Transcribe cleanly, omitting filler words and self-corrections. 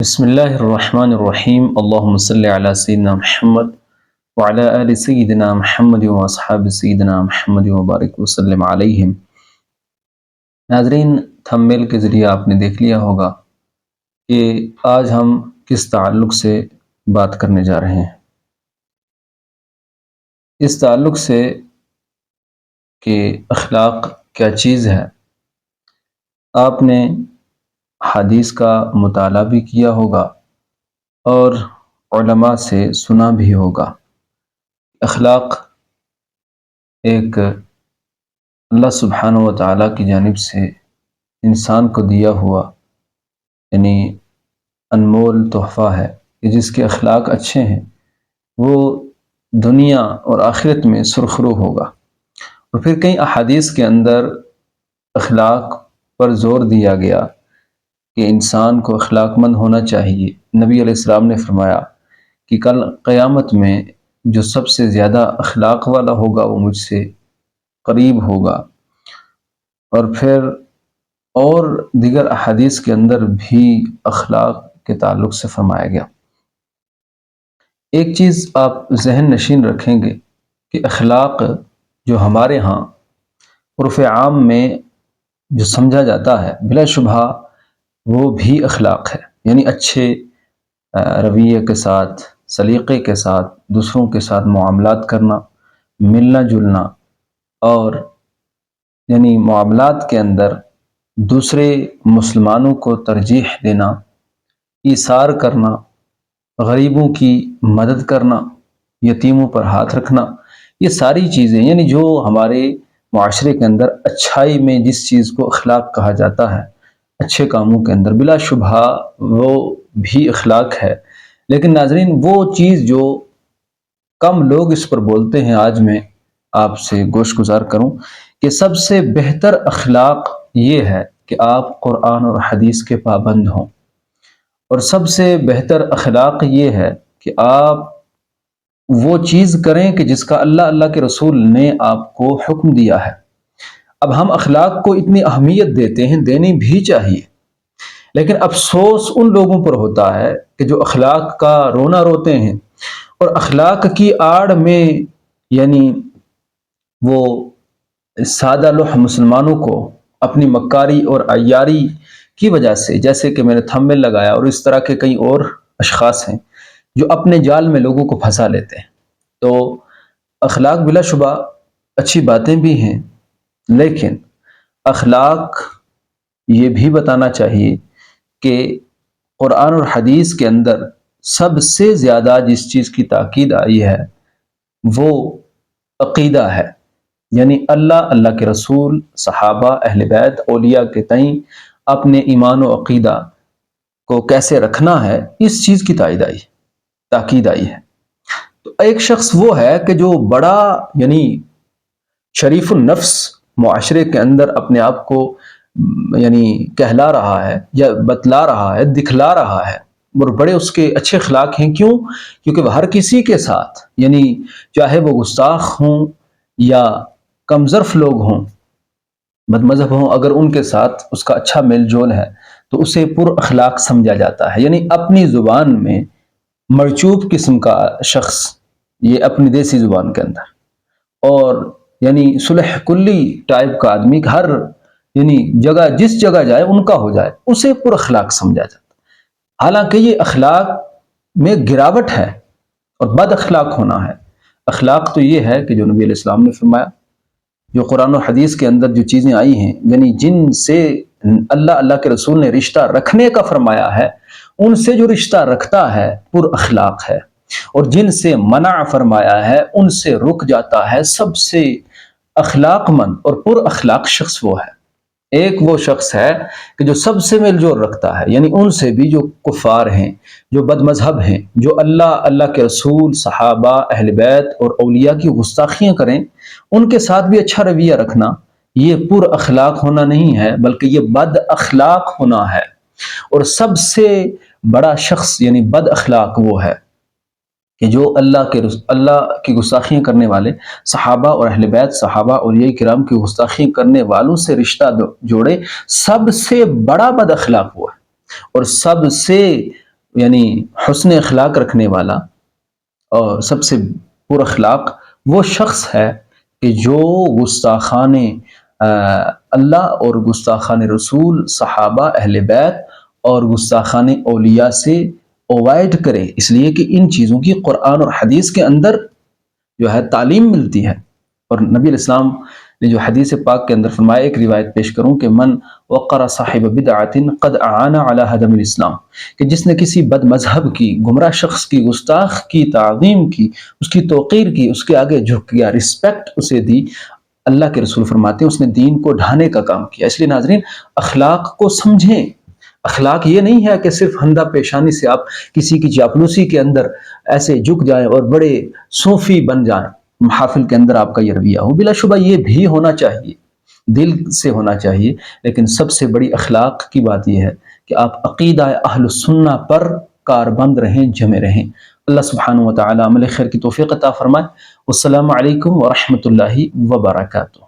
بسم اللہ الرحمن الرحیم اللہم صلی علی سیدنا محمد وعلی آل سیدنا محمد واصحاب سیدنا محمد وبارک وسلم علیہم۔ ناظرین، تھمبنیل کے ذریعے آپ نے دیکھ لیا ہوگا کہ آج ہم کس تعلق سے بات کرنے جا رہے ہیں۔ اس تعلق سے کہ اخلاق کیا چیز ہے، آپ نے حدیث کا مطالعہ بھی کیا ہوگا اور علماء سے سنا بھی ہوگا۔ اخلاق ایک اللہ سبحانہ و تعالیٰ کی جانب سے انسان کو دیا ہوا یعنی انمول تحفہ ہے کہ جس کے اخلاق اچھے ہیں وہ دنیا اور آخرت میں سرخرو ہوگا۔ اور پھر کئی احادیث کے اندر اخلاق پر زور دیا گیا کہ انسان کو اخلاق مند ہونا چاہیے۔ نبی علیہ السلام نے فرمایا کہ کل قیامت میں جو سب سے زیادہ اخلاق والا ہوگا وہ مجھ سے قریب ہوگا۔ اور پھر اور دیگر احادیث کے اندر بھی اخلاق کے تعلق سے فرمایا گیا۔ ایک چیز آپ ذہن نشین رکھیں گے کہ اخلاق جو ہمارے ہاں عرف عام میں جو سمجھا جاتا ہے بلا شبہ وہ بھی اخلاق ہے، یعنی اچھے رویے کے ساتھ، سلیقے کے ساتھ دوسروں کے ساتھ معاملات کرنا، ملنا جلنا، اور یعنی معاملات کے اندر دوسرے مسلمانوں کو ترجیح دینا، ایثار کرنا، غریبوں کی مدد کرنا، یتیموں پر ہاتھ رکھنا، یہ ساری چیزیں یعنی جو ہمارے معاشرے کے اندر اچھائی میں جس چیز کو اخلاق کہا جاتا ہے، اچھے کاموں کے اندر بلا شبہ وہ بھی اخلاق ہے۔ لیکن ناظرین، وہ چیز جو کم لوگ اس پر بولتے ہیں، آج میں آپ سے گوش گزار کروں کہ سب سے بہتر اخلاق یہ ہے کہ آپ قرآن اور حدیث کے پابند ہوں، اور سب سے بہتر اخلاق یہ ہے کہ آپ وہ چیز کریں کہ جس کا اللہ کے رسول نے آپ کو حکم دیا ہے۔ اب ہم اخلاق کو اتنی اہمیت دیتے ہیں، دینی بھی چاہیے، لیکن افسوس ان لوگوں پر ہوتا ہے کہ جو اخلاق کا رونا روتے ہیں اور اخلاق کی آڑ میں یعنی وہ سادہ لوح مسلمانوں کو اپنی مکاری اور عیاری کی وجہ سے، جیسے کہ میں نے تھمبنیل لگایا، اور اس طرح کے کئی اور اشخاص ہیں جو اپنے جال میں لوگوں کو پھنسا لیتے ہیں۔ تو اخلاق بلا شبہ اچھی باتیں بھی ہیں، لیکن اخلاق یہ بھی بتانا چاہیے کہ قرآن اور حدیث کے اندر سب سے زیادہ جس چیز کی تاکید آئی ہے وہ عقیدہ ہے، یعنی اللہ کے رسول، صحابہ، اہل بیت، اولیاء کے تئیں اپنے ایمان و عقیدہ کو کیسے رکھنا ہے، اس چیز کی تاکید آئی ہے۔ تو ایک شخص وہ ہے کہ جو بڑا یعنی شریف النفس معاشرے کے اندر اپنے آپ کو یعنی کہلا رہا ہے یا بتلا رہا ہے، دکھلا رہا ہے، اور بڑے اس کے اچھے اخلاق ہیں۔ کیوں؟ کیونکہ وہ ہر کسی کے ساتھ یعنی چاہے وہ گستاخ ہوں یا کم ظرف لوگ ہوں، بد مذہب ہوں، اگر ان کے ساتھ اس کا اچھا میل جول ہے تو اسے پر اخلاق سمجھا جاتا ہے۔ یعنی اپنی زبان میں مرچوب قسم کا شخص، یہ اپنی دیسی زبان کے اندر، اور یعنی صلح کلی ٹائپ کا آدمی، ہر یعنی جگہ جس جگہ جائے ان کا ہو جائے، اسے پر اخلاق سمجھا جاتا۔ حالانکہ یہ اخلاق میں گراوٹ ہے اور بد اخلاق ہونا ہے۔ اخلاق تو یہ ہے کہ جو نبی علیہ السلام نے فرمایا، جو قرآن و حدیث کے اندر جو چیزیں آئی ہیں، یعنی جن سے اللہ کے رسول نے رشتہ رکھنے کا فرمایا ہے، ان سے جو رشتہ رکھتا ہے پر اخلاق ہے، اور جن سے منع فرمایا ہے ان سے رک جاتا ہے۔ سب سے اخلاق مند اور پر اخلاق شخص وہ ہے۔ ایک وہ شخص ہے کہ جو سب سے میل جول رکھتا ہے، یعنی ان سے بھی جو کفار ہیں، جو بد مذہب ہیں، جو اللہ کے رسول، صحابہ، اہل بیت اور اولیاء کی گستاخیاں کریں، ان کے ساتھ بھی اچھا رویہ رکھنا، یہ پر اخلاق ہونا نہیں ہے بلکہ یہ بد اخلاق ہونا ہے۔ اور سب سے بڑا شخص یعنی بد اخلاق وہ ہے کہ جو اللہ کی گستاخیاں کرنے والے صحابہ اور اہل بیت، صحابہ اولیاء کرام کی گستاخیاں کرنے والوں سے رشتہ جوڑے۔ سب سے بڑا بد اخلاق وہ ہے، اور سب سے یعنی حسن اخلاق رکھنے والا اور سب سے پر اخلاق وہ شخص ہے کہ جو گستاخان اللہ اور گستاخان رسول، صحابہ، اہل بیت اور گستاخان اولیاء سے اوائڈ کرے، اس لیے کہ ان چیزوں کی قرآن اور حدیث کے اندر جو ہے تعلیم ملتی ہے۔ اور نبی علیہ السلام نے جو حدیث پاک کے اندر فرمایا، ایک روایت پیش کروں کہ من وقر صاحب بدعت قد اعان علی ہدم الاسلام، کہ جس نے کسی بد مذہب کی، گمراہ شخص کی، گستاخ کی تعظیم کی، اس کی توقیر کی، اس کے آگے جھک گیا، رسپیکٹ اسے دی، اللہ کے رسول فرماتے ہیں اس نے دین کو ڈھانے کا کام کیا۔ اس لیے ناظرین، اخلاق کو سمجھیں۔ اخلاق یہ نہیں ہے کہ صرف ہندہ پیشانی سے آپ کسی کی چاپلوسی کے اندر ایسے جھک جائیں اور بڑے صوفی بن جائیں، محافل کے اندر آپ کا یہ رویہ ہو۔ بلا شبہ یہ بھی ہونا چاہیے، دل سے ہونا چاہیے، لیکن سب سے بڑی اخلاق کی بات یہ ہے کہ آپ عقیدہ اہل السنہ پر کاربند رہیں، جمے رہیں۔ اللہ سبحانہ و تعالی عمل خیر کی توفیق عطا فرمائے۔ والسلام علیکم ورحمۃ اللہ وبرکاتہ۔